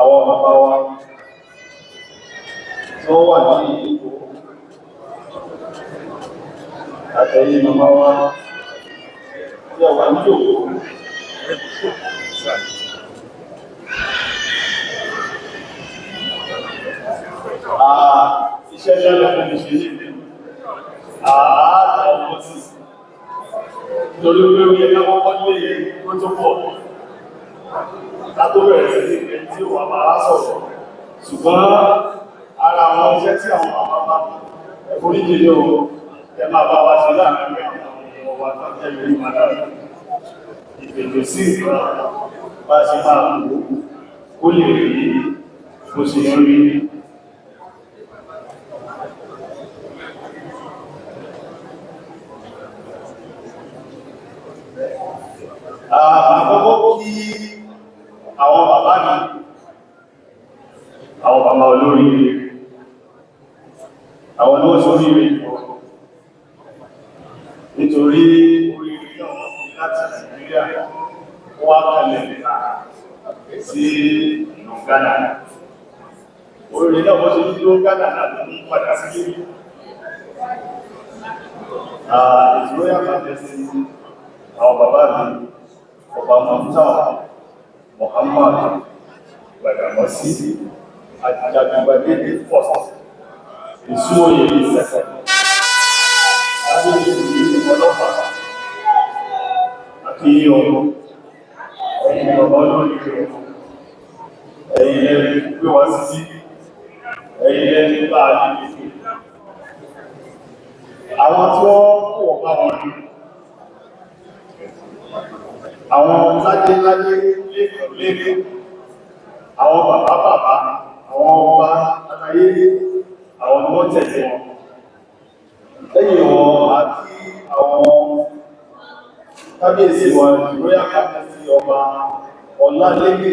àwọn bàbá wa tó wà ní ipò àtẹ̀yìn màmá wa tí a wà ní òkú. Iṣẹ́ lọ́lọ́ fún mi ṣe ní àádọ́ ọmọ sí torí pé ó yẹ káwọn kọ́ lè tó tó pọ̀ látó bẹ̀rẹ̀ sí ní ẹni tí ó wà máa sọ̀rọ̀ ṣùgbọ́n ara àwọn iṣẹ́ tí àwọn àpapá ẹ̀kúríjì ní o ẹ máa bá wa ṣe láàrin àwọn ọmọ wa tó jẹ́ ìlú ìmọ̀lára ìpètò sí ìgbà bá ṣe máa kó lè rí bó ṣe rí. Àkọ́kọ́ kí àwọn bàbá ní àwọn bàbá olórí àwọn ní wọ́n ṣe orí rẹ̀ nítorí oríire náà láti Nàìjíríà wá kalẹ̀ sí ìlú Ghana. Oríire náà wọ́n ṣe ní ìlú Ghana láti ní padà sí His Royal Majesty àwọn bàbá mi Ọba Mọ̀tá Muhammad Gbàdàmọ́sí Àjàgbàdé first Ìsúwòye ìsẹ̀sẹ̀ lábẹ́ ìlú ọlọ́pàá àti ọmọ ẹ̀yìn ọmọ lórí rẹ̀ ẹ̀yìn ẹ̀rí pé wọ́n sí ẹ̀yìn ẹ̀rí bá àdìgbì àwọn tí wọ́n kò wọ́n bá wọn rí àwọn lájé lẹ́kọ̀ọ́ àwọn bàbá àwọn ọba aláyé àwọn ọmọ tẹ̀lé wọn lẹ́yìn wọn àti àwọn kábíyèsí wọn Royal Kábíyèsí ọba Ọlálédè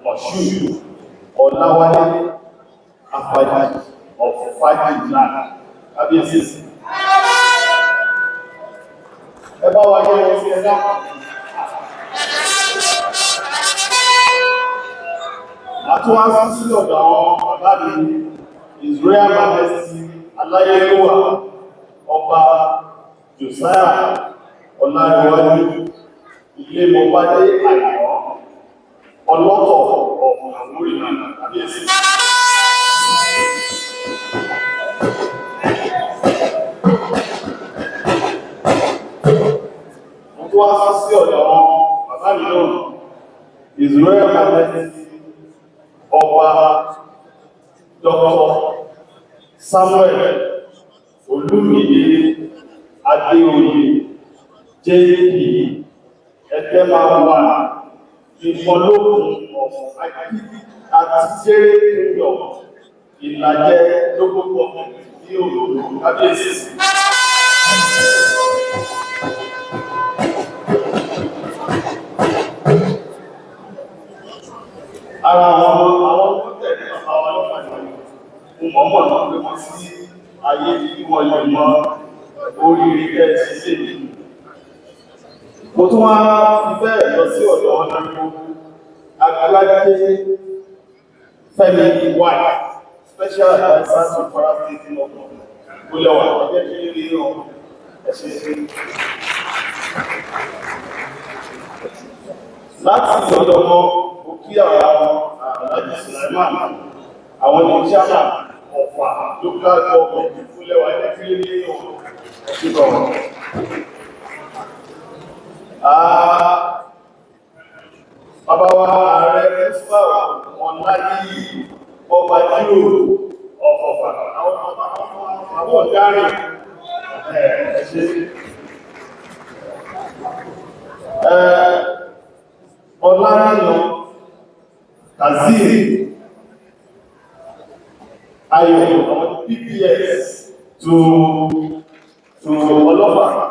Mọ̀ṣúù Ọláwálé Àfàjì ọ̀fàjìlá kábíyèsí ẹ bá wà ní ẹ̀rọ sí ẹ̀dá àtúwá sí ọ̀dọ̀ àwọn bàbá mi His Royal Majesty Aláyélúwà ọba Josiah Ọláníwájú ilé mọ́bádé àyọ̀ ọlọ́tọ̀ ọ̀pọ̀ àwórí náà kábíyèsí. Àtúwá sí ọ̀dọ̀ àwọn bàbá mi náà His Royal Majesty ọba Dr. Samuel Olúmídé Adéoyè JP Ẹgbẹ́máwà ìfọlókun ọ̀fọ̀ àti jẹ́rẹ́ ìlàjẹ lókòókò ní òòrùn kábíyèsí. Ara àwọn tó tẹ̀lé àwọn ọlọ́pàá ìwọ̀n náà pé wọ́n sí ayé tí wọ́n lè mọ oríire kẹ́ẹ̀sì sí èdè. Mo tún wá fi bẹ́ẹ̀ lọ sí ọ̀dọ̀ ọ̀nàmọ́ Agbájé Fẹ́mi White, Special Advisor to Kwara State Government. Olẹ́wà ọjọ́ tí ó rí ọ̀hún ẹ̀ṣẹ̀ sí. Láti ọ̀dọ̀ wọn, ó kí àwọn Alhaji Sulaiman, àwọn ní Chairman Ọ̀fà Local Government Olẹ́wà ẹ̀jẹ̀ tí ó rí ọ̀hún ẹ̀ṣẹ̀ bọ̀. Bàbá wa ààrẹ Mùsùlùmí Ọ̀nàdí ọba jíròrò ọ̀fọ̀fà àwọn ọ̀dárí ẹ̀ṣẹ́ Ọláníyàn Kazeem Ayọ̀ àwọn PPS to ọlọ́pàá.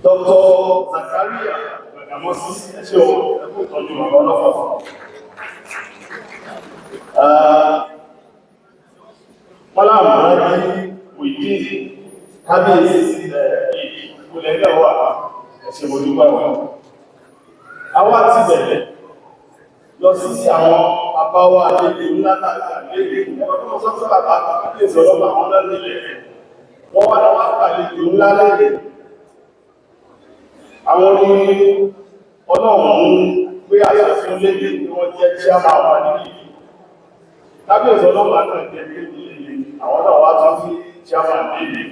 Dr. Zakaria Gbàdàmọ́sí ẹ̀ṣẹ́ ẹ̀kọ́ ìtọ́jú àwọn ọlọ́pàá. Fọ́lá àmúrájí òìdí kábíyèsí ìpínlẹ̀ náà wà ẹ̀ṣẹ̀ mo dúpẹ́ wọn. Àwa ti bẹ̀rẹ̀ lọ sí àwọn àbáwá àlejò ńlá tàbí àlejò ọdún sọ́tún bàbá àti ìṣọ̀lọ́pàá àwọn lọ́lẹ́lẹ̀. Wọ́n wá lọ́wọ́ àlejò ńlá lẹ́yìn. Àwọn ní ọlọ́run pé àṣà fún lédè tí wọ́n jẹ́ tí a máa wà ní ìlú. Lábẹ́ ìṣọ̀lọ́pàá náà jẹ́ pé àwọn náà wá tún sí tí a máa lédè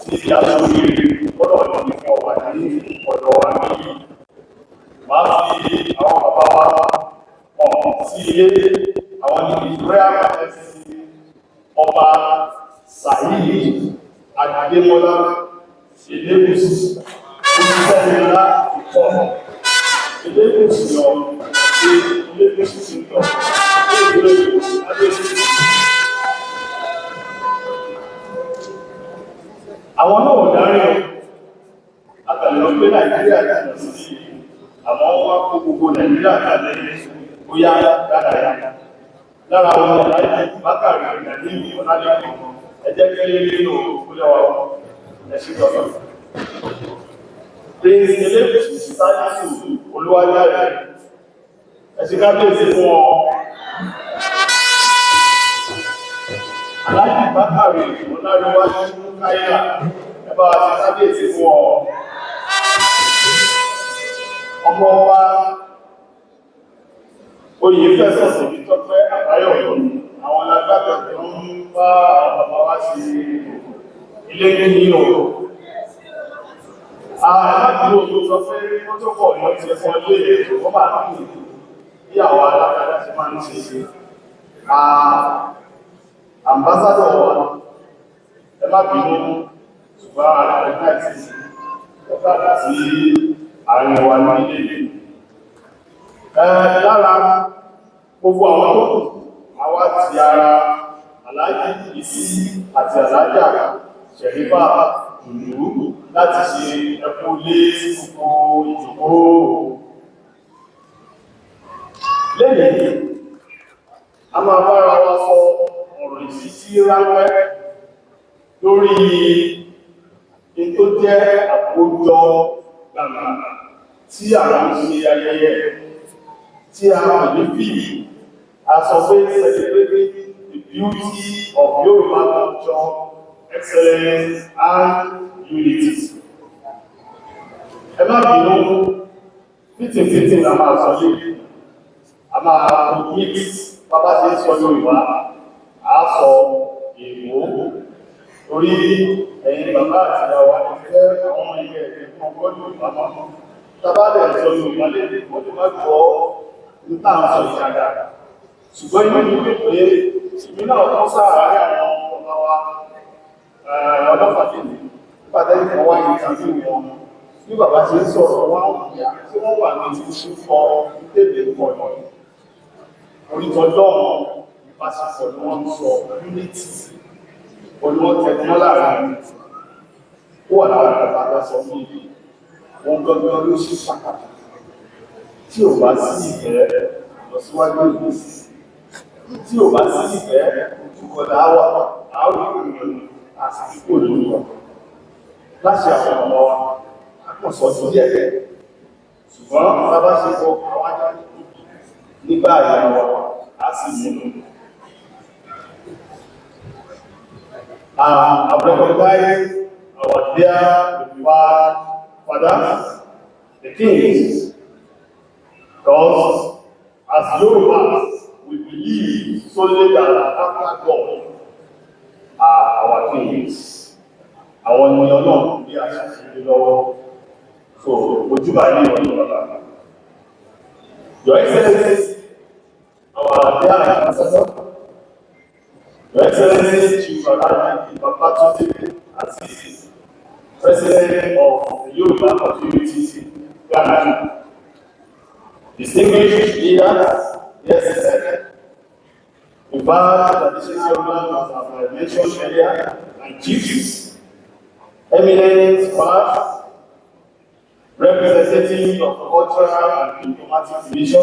tí a tún rí ọlọ́run ní fún ọwà ní ọ̀dọ̀ wa ní ìlú. Máa fi àwọn bàbá wa ọ̀hún sí ilé àwọn ní Israel àti ọba Sàyíì Adémọ́lá Elégùṣì oníṣẹ́ ńlá ìtọ́ Elégùṣì lọ sí Elégùṣì sí lọ sí Elégùṣì Adémọ́lá. Àwọn náà ò dárí àtàlẹ́ pé Nàìjíríà jìnà sí àwọn wá kó gbogbo Nàìjíríà tàbí bóyá dáadáa. Lára àwọn Alalaye Bákàrí ìgbàdí ìwọ̀nálẹ́ ẹjẹ́ kẹ́lẹ́ nínú ìpínlẹ̀ wa ẹ̀ṣin tọ́tọ̀. Prince Elégùṣì Sáyẹ́sù Olúwadáre ẹ̀ṣin kábíyèsí fún ọ. Alalaye Bákàrí ìwọ̀nálẹ́ káyà ẹbá àti kábíyèsí fún ọ. Ọmọ wa oyè fẹ́sọ̀ sí tọ́pẹ́ àbáyọ̀ àwọn alágbàtọ̀ tó ń bá ọmọ wa sí ilé ní ọ̀rọ̀. Alágbàtọ̀ tó sọ pé wọ́n tó pọ̀ ní ọ̀tí ẹ̀fọn ilé wọ́n bá ní bí àwọn alágbàtọ̀ ti máa ń ṣe ṣe. Àmbásádọ̀ wa ẹ má bínú ṣùgbọ́n alágbàtọ̀ ti ọ̀pàdà sí àárín wa ní ilé. Lára gbogbo àwọn tó kù, àwa ti ara Aláàjì Ìsí àti Aláàjà Ṣẹ̀rífà ìlú láti ṣe ẹkú lé gbogbo ìjòkó. Lẹ́yìn, a máa bára wa sọ ọ̀rọ̀ ìsítí ráńpẹ́ lórí ètò jẹ́ àkójọ gbàgbà tí àwọn ṣe ayẹyẹ tí a mọ̀ ní bí a sọ pé celebrating the beauty of Yoruba culture, excellence and unity. Ẹ má bínú fìtìfìtì la máa sọ lé a máa mix bàbá ṣe ń sọ Yorùbá a sọ èèwò torí ẹ̀yin bàbá àti ìyàwó àti àwọn ilẹ̀ ẹ̀kọ́ gbọ́dọ̀ Yorùbá máa tàbálẹ̀ sọ Yorùbá lè wọ́n ti máa gbọ́ nípa àwọn sọ ìjàdá ṣùgbọ́n inú ní pé ìmìnà ọ̀tọ́ sáàárín àwọn ọmọ wa ọlọ́pàá nípàdé ìfọ̀ wá ní ìtàbí wọn ní bàbá ṣe ń sọ̀rọ̀ wọn ìyá tí wọ́n wà ní ìṣú fọ́ ìtẹ́bẹ̀ ìfọ̀ orítọ́jọ́ ìbáṣepọ̀ ni wọ́n ń sọ unity olúwọ́ tẹ̀gbọ́n láàrin ó wà lára àgbàgbà sọ fún ìlú wọn gbọ́gbọ́ ló ṣe pàtàkì tí ò bá sí ìfẹ́ lọ síwájú ìlú tí ò bá sí ìfẹ́ ojúkọ̀dá wà àwọn ìrìnlẹ̀ àti ìpò lóòrùn láti àwọn ọmọ wa akọ̀sọ̀ sí díẹ̀ ṣùgbọ́n bàbá ṣe kọ àwọn ajá nígbà ìyàwó a sì nínú I recognize our dear fathers, the kings, because as Yorubas, we believe solely that after God are our kings. Àwọn ènìyàn náà bí a ṣe ṣe lọ́wọ́. So, ojúbà ní ọdún ọ̀la. Your Excellency, our dear ambassador, Your Excellency, Chief Alalaye Babatunde Azeez, President of the Yoruba community, Ghana. Distinguished leaders, yes, Yoruba traditional rulers, as I mentioned earlier, and chiefs, eminent scholars, representatives of cultural and diplomatic division,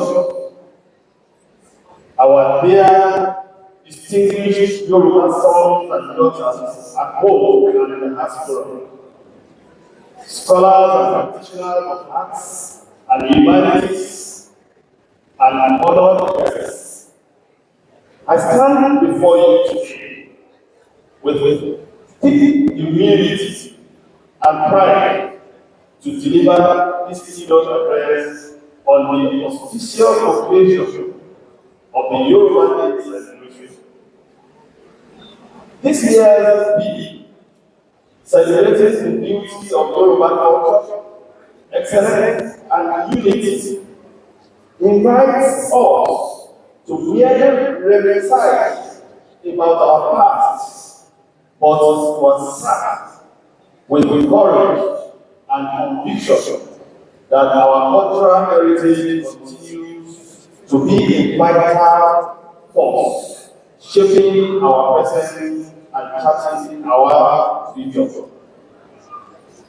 our dear distinguished Yoruba sons and daughters at home and in the diaspora. scholars and practitioners of arts and humanities, and other guests. I stand before you today with deep humility and pride to deliver this keynote address on the auspicious occasion of the Yoruba Day celebration. This year's B celebrates the beauty of Yoruba culture, excellence, and unity. Invites us to merely reminisce about our past, but was sacked with courage and conviction that our cultural heritage continues to be a vital force, shaping our present and charting our future.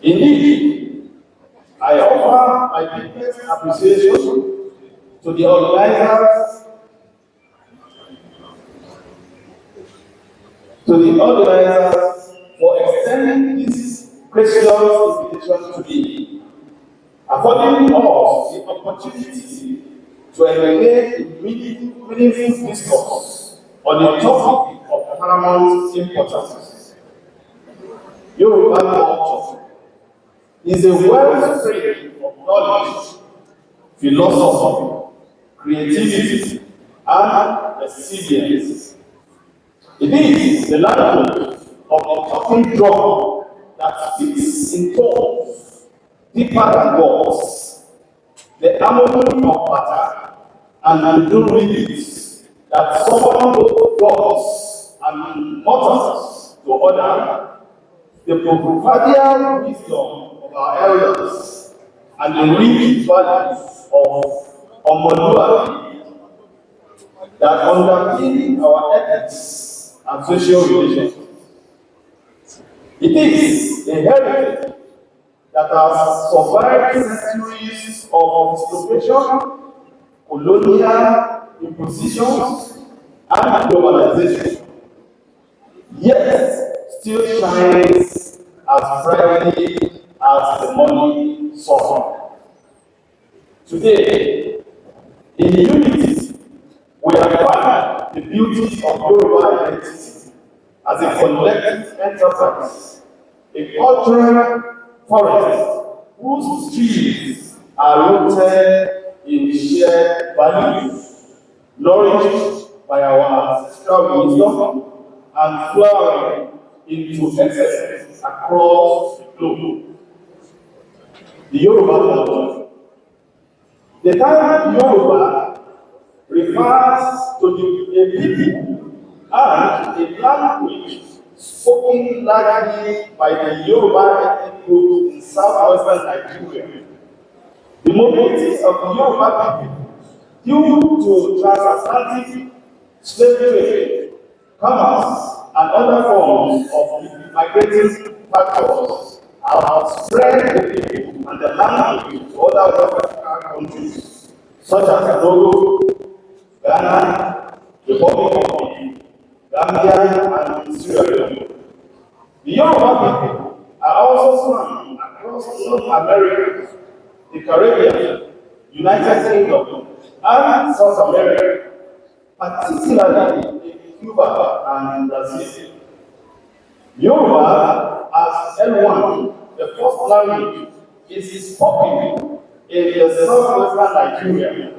Indeed, I offer my deepest appreciation to the organizers for extending this precious invitation to me, affording us the opportunity to engage in meaningful discourse on a topic of paramount importance. Yoruba culture is a wellspring of knowledge, philosophy, creativity, and resilience. It is the language of a talking drum that speaks in tones deeper than words, the harmony of matter and the rhythms that summon both gods and mortals to honor the proverbial wisdom of our elders and the rich values of Omoluabi that underpin our ethics and social relations. It is a heritage that has survived centuries of dislocation, colonial impositions, and globalization, yet still shines as brightly as the morning sun. Today, in unity, we affirm the beauty of Yoruba identity as a collective enterprise, a cultural forest whose trees are rooted in shared values, nourished by our ancestral wisdom, and flowering into excellence across the globe. The Yoruba culture. The term Yoruba refers to a people and a language spoken largely by the Yoruba ethnic group in southwestern Nigeria. The mobility of the Yoruba people due to transatlantic slave trade, commerce, and other forms of migrating factors have spread the people and the language to other West African countries, such as Togo, Ghana, the Republic of Gambia, and Sierra Leone. The Yoruba people are also found across North America, the Caribbean, United Kingdom, and South America, particularly in Cuba and Brazil. Yoruba, as L1, the first language, is spoken in the southwestern Nigeria,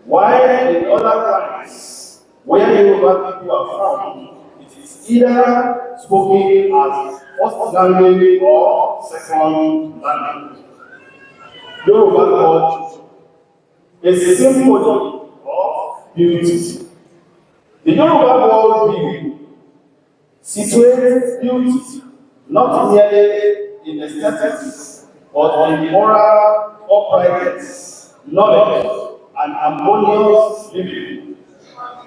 while in other countries where Yoruba people are found, it is either spoken as first language or second language. Yoruba culture is a symbol of beauty. The Yoruba world view situates beauty not merely in aesthetics, but in moral uprightness, knowledge, and harmonious living.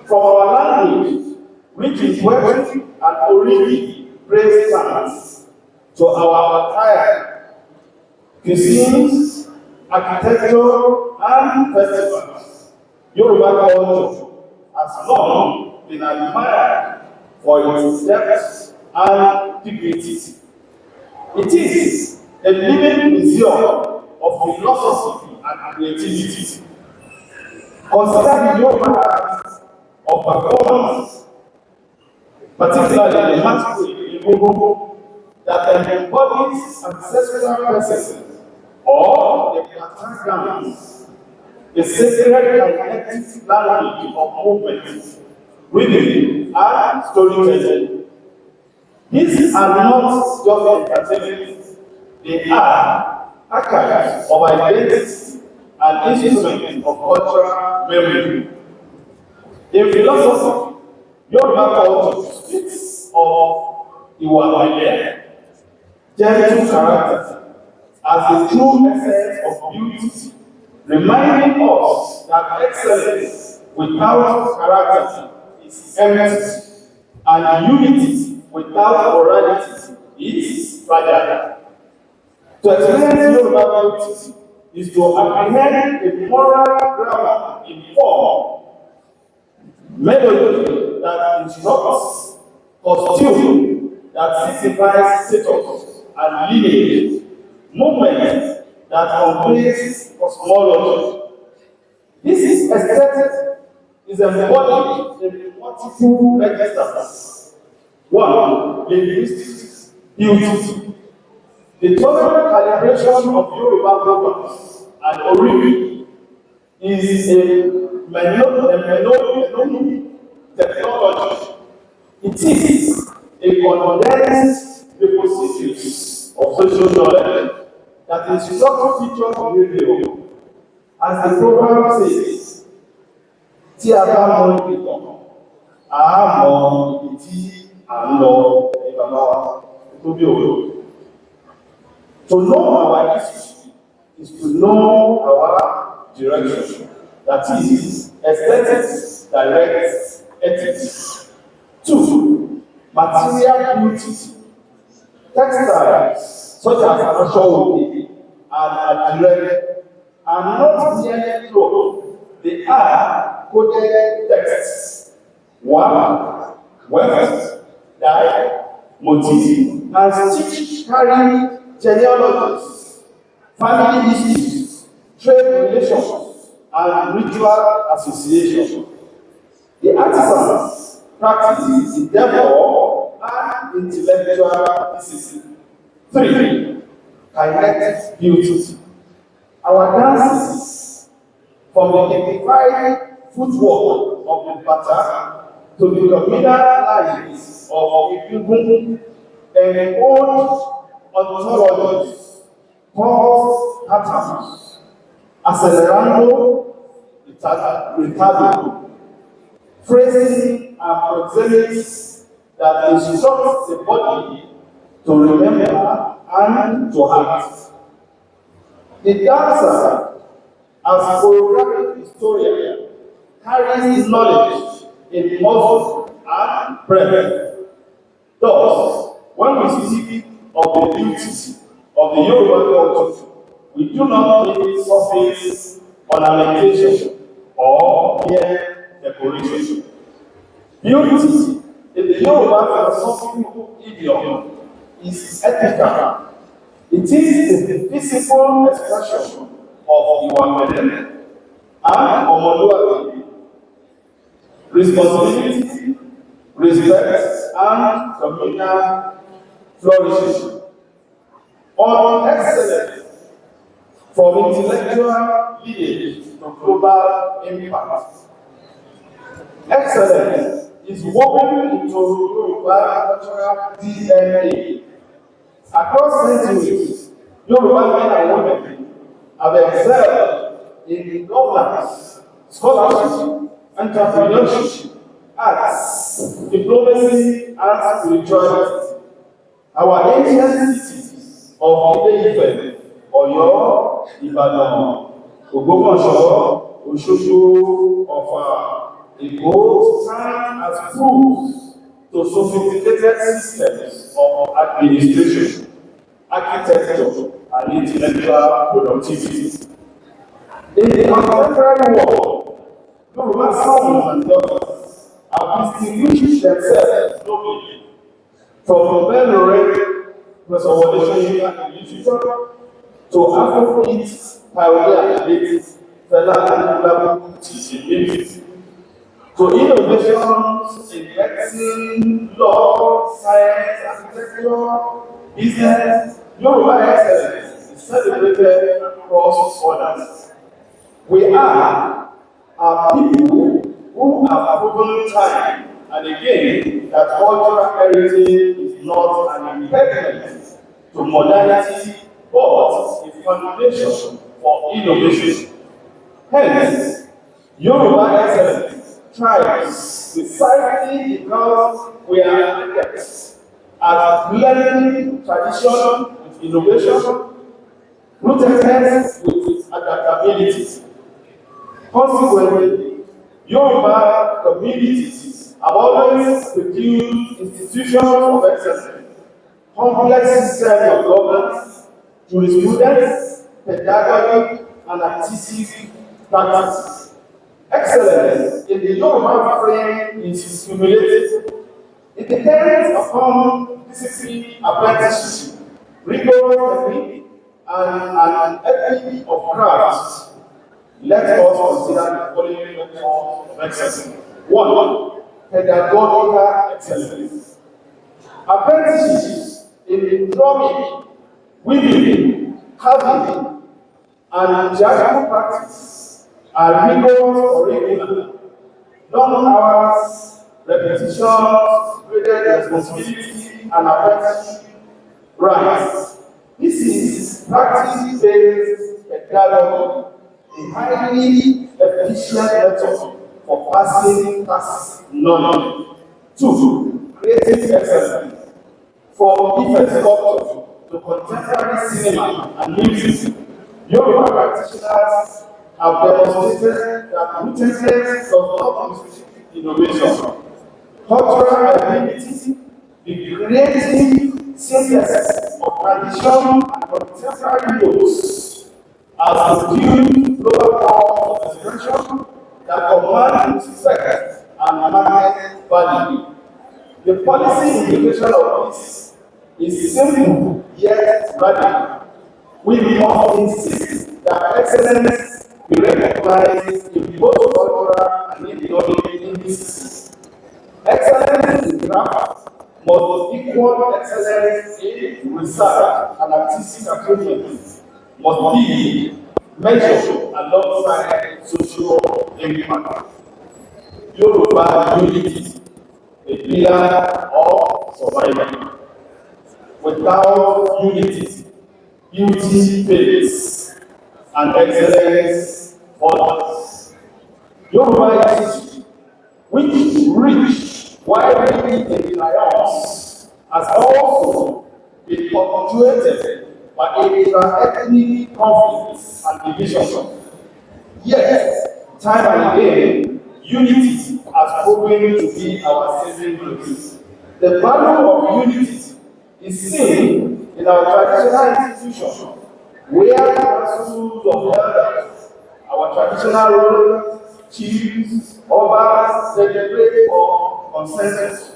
From our language, which is poetry and origin, praise stands, to our attire, cuisines, architecture, and festivals. Yoruba culture has long been admired for its depth and dignity. It is a living museum of philosophy and creativity. Consider the Yoruba art of performance, particularly the masquerade in Yoruba, that embodies ancestral presence or the pattern dance, a sacred and kinetic language of movement, rhythm, and storytelling. These are not just entertainment, they are archives of identity and instruments of cultural memory. In philosophy, Yoruba culture speaks of Iwa gentle character as the true essence of beauty, reminding us that excellence without character is empty, and unity without morality is fragile. To experience Yoruba beauty is to apprehend a moral grammar in form, melody that instructs, costume that signifies status and lineage, movement that conveys cosmology. This aesthetic is embodied in multiple registers. One, linguistics, beauty. The total calibration of Yoruba programs and Oriri is a melodic technology. It is a condensed repository of social knowledge that instructs teachers radio. As the program says, tí a bá mọ ìtàn, a mọ ibi tí a ń lọ ní bàbá wa tó bí òwe. To know our history is to know our direction. That is, aesthetics directs ethics. 2. Material beauty. Textiles, such as Ashawodi and Adire, are not merely clothes, they are coded texts. 1. Wealth, dye, motif, and stitch carry genealogies, family histories, trade relations, and ritual association. The artisans practice endeavor and intellectual discipline. 3. Kinetic beauty. Our dances, from the dignified footwork of the bata to the communal lines of Igungun and old ontologies, called patterns, accelerando, retardando, phrasing and proxemics that instruct the body to remember and to act. The dancer, as choreographic historian, carries knowledge in muscle and breath. Thus, when we speak of the beauty of the Yoruba culture, we do not need surface ornamentation or mere decoration. Beauty in the Yoruba philosophical idiom is ethical. It is the physical expression of Iwa and Omoluabi, responsibility, respect, and communal flourishing. On excellence, from intellectual lineage to global impact. Excellence is woven into Yoruba cultural DNA. Across centuries, Yoruba men and women have excelled in governance, scholarship, entrepreneurship, arts, diplomacy, and spirituality. Our ancient cities of Ile-Ife, Oyo, Ibadan, Ògbómọ̀ṣọ́, Òṣogbo, Ọ̀fà, Èkó stand as proofs to sophisticated systems of administration, architecture, and intellectual productivity. In the contemporary world, Yoruba sons and daughters have distinguished themselves globally, from Belore Professor in literature, to Afrobeat pioneer late Fela Aníkúlápó in music, to innovations in medicine, law, science, architecture, business, Yoruba excellence is celebrated across borders. We are people who have proven time and again that cultural heritage is not an impediment to modernity but a foundation for innovation. Hence, Yoruba excellence thrives precisely because we are adepts at blending tradition with innovation, rootedness with adaptability. Consequently, Yoruba communities have always produced institutions of excellence, complex systems of governance, jurisprudence, pedagogy, and artistic practice. Excellence in the Yoruba frame is cumulative. It depends upon discipline, apprenticeship, rigorous technique, and an ethic of craft. Let us consider the following forms of excellence. 1. Pedagogical excellence. Apprenticeships in drumming, weaving, carving, and theatrical practice are rigorous curricula, long hours, repetitions, graded responsibility, and apprenticeship rights. This is practice-based pedagogy, a highly efficient method for passing tacit knowledge. 2. Creative excellence. From effect sculpture to contemporary cinema and music, Yoruba practitioners have demonstrated that rootedness does not restrict innovation. Cultural identity, the creative synthesis of tradition and contemporary modes, has produced global forms of expression that command respect and market value. The policy implication of this is simple yet radical. We must insist that excellence be recognized in both cultural and economic indices. Excellence in craft must equal excellence in research and artistic achievement, must be measured alongside social impact. Yoruba unity, a pillar of survival. Without unity, beauty fades and excellence follows. Yoruba history, which is rich widely in triumphs, has also been punctuated by intra-ethnic conflicts and division. Yet, time and again, unity has proven to be our saving grace. The value of unity is seen in our traditional institutions, where the councils of elders, our traditional rulers, chiefs, obas, celebrate for consensus.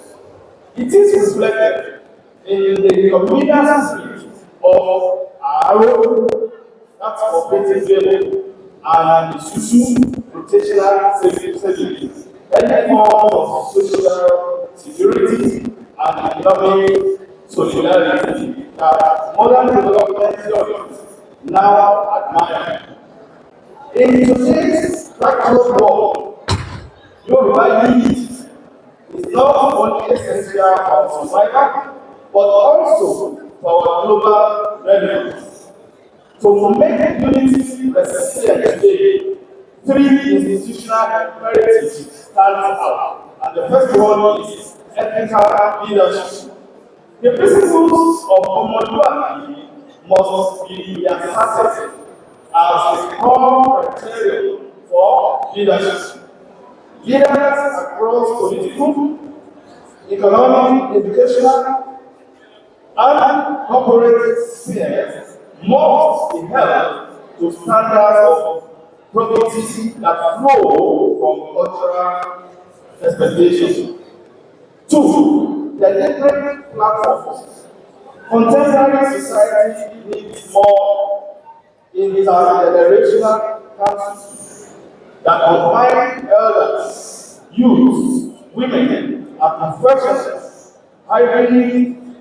It is reflected in the communal spirit of Aro, that's cooperative labor, and the Susu rotational savings, any form of social security and economic solidarity that modern development theories now admire. In today's fractured world, Yoruba unity is not only essential for survival, but also for our global relevance. To make unity resilient today, three institutional imperatives stand out, and the first one is ethical leadership. The principles of Omoluabi must be asserted as a core criterion for leadership. Leaders across political, economic, educational, and corporate spheres must be held to standards of probity that flow from cultural expectations. 2. Deliberate platforms. Contemporary society needs more intergenerational councils that combine elders, youth, women, and professionals, having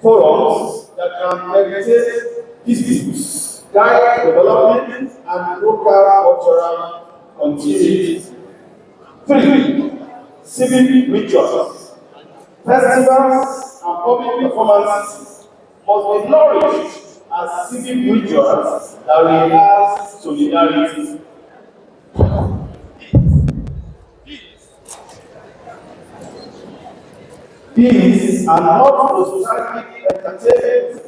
forums that can mediate disputes, guide development, and local cultural continuity. 3. Civic rituals. Festivals and public performances must be nourished as civic rituals that reinforce solidarity. These are not nostalgic entertainment,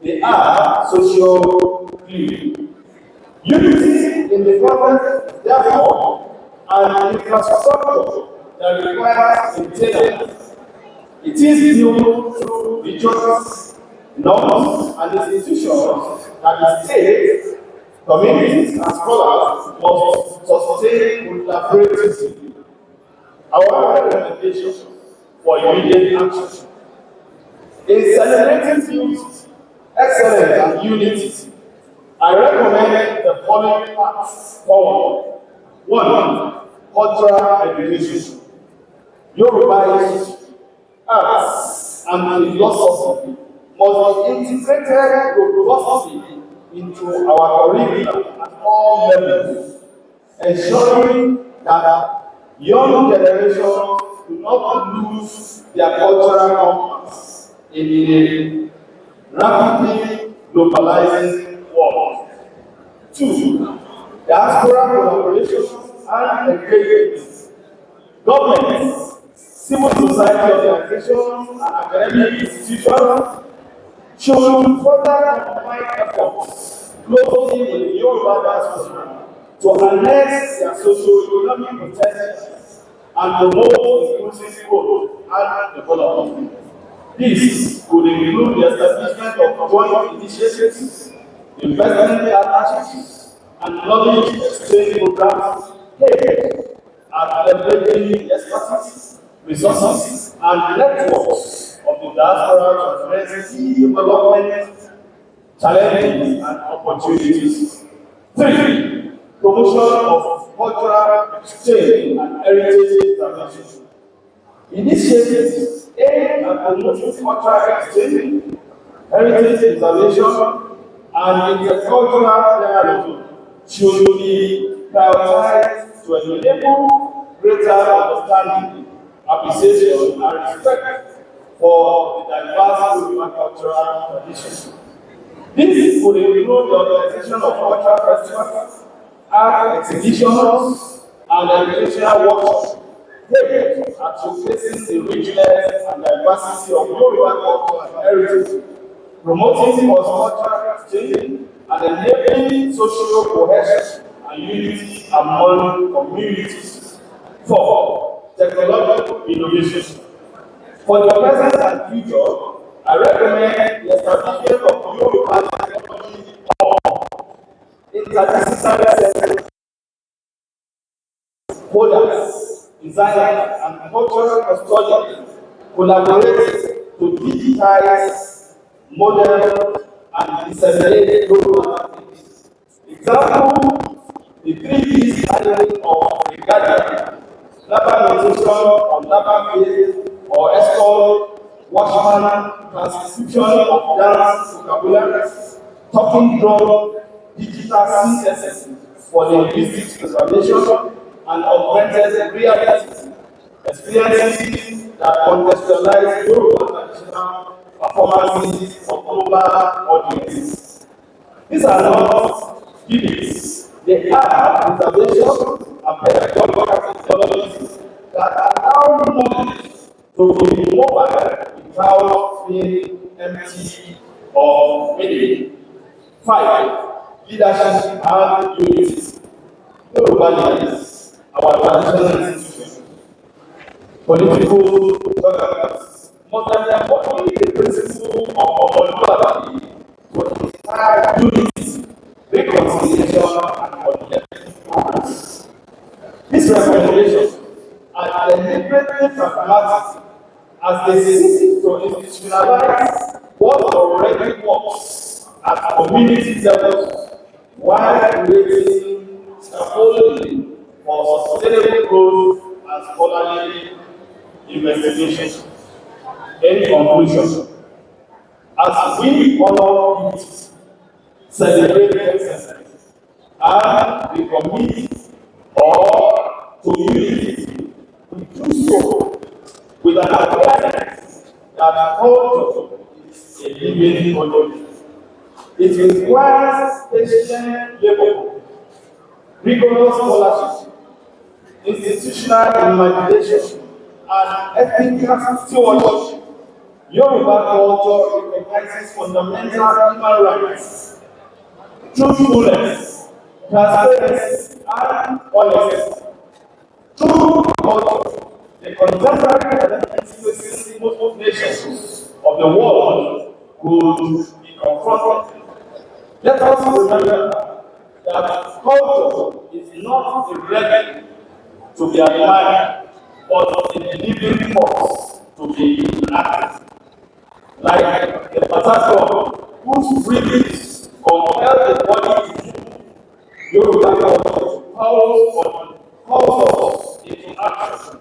they are social glue. Unity in the context, therefore, an infrastructure that requires maintenance. It is built through rituals, norms, and institutions that the state, communities, and scholars must sustain collaboratively. Our recommendation for immediate action. In celebrating youth, excellence, and unity, I recommend the following paths forward. 1. Cultural education. Yoruba history, arts, and philosophy must be integrated robustly into our curriculum at all levels, ensuring that young generations do not lose their cultural compass in a rapidly globalizing world. 2. Diaspora collaboration and engagement. Governments, civil society organizations, and academic institutions should further combine efforts closely with the Yoruba diaspora to harness their socio-economic potential and promote inclusive growth and development. This could include the establishment of joint initiatives, investment partnerships, and knowledge exchange programs aimed at leveraging expertise, resources, and networks of the diaspora to address key development challenges and opportunities. 3. Promotion of cultural exchange and heritage preservation. Initiatives aimed at promoting cultural exchange, heritage preservation, and intercultural dialogue should be prioritized to enable greater understanding, appreciation, and respect for the diverse Yoruba cultural traditions. This would include the organization of cultural festivals, art exhibitions, and educational workshops aimed at showcasing the richness and diversity of Yoruba culture and heritage, promoting cross-cultural exchange, and enabling social cohesion and unity among communities. 4. Technological innovation. For the present and future, I recommend the establishment of Yoruba technology interdisciplinary centers, coders, designers, and cultural custodians collaborate to digitize, model, and disseminate global activities. Example, the 3D scanning of the garden, lava notation on lava phase, or escort, watchman, transcription of dance vocabularies, talking drum, digital synthesis for linguistic preservation, and augmented reality experiences that contextualize Yoruba traditional performances for global audiences. These are not gimmicks, they are preservation and pedagogical technologies that allow knowledge to be mobile without being empty or meaning. 5. Leadership and unity. Yoruba leaders, our traditional institutions, political governments, must embody the principle of equality to inspire unity, reconciliation, and collective progress. These recommendations are deliberately pragmatic as they seek to institutionalize what already works at community levels while creating scaffolding for sustainable growth and scholarly investigation. In conclusion, as we honor youth, celebrate excellence, and we commit or to unity, we do so with an awareness that culture is a living body. It requires patient labor, rigorous scholarship, institutional imagination, and ethical stewardship. Yoruba culture recognizes fundamental human rights, truthfulness, transparency, and honesty. Through culture, the contemporary identity facing most nations of the world could be confronted. Let us remember that culture is not a relic to be admired, but a living force to be enacted. Like the Pastor whose breathings compel the body to move, Yoruba culture calls us into action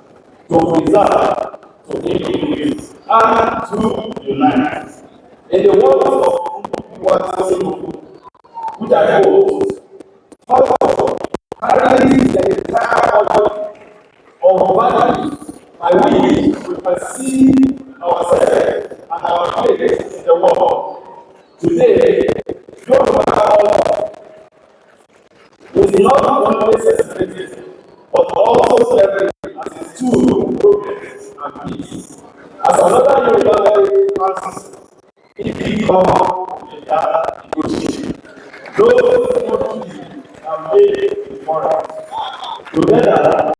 to preserve, to integrate, and to unite. In the words of which I quote, culture carries the entire body of values by which we perceive ourselves and our place in the world. Today, Yoruba culture is not only celebrated, but also celebrated as a tool of progress and peace. As another Yoruba answers, if we come with that negotiation, those who want to and made it moral. Together,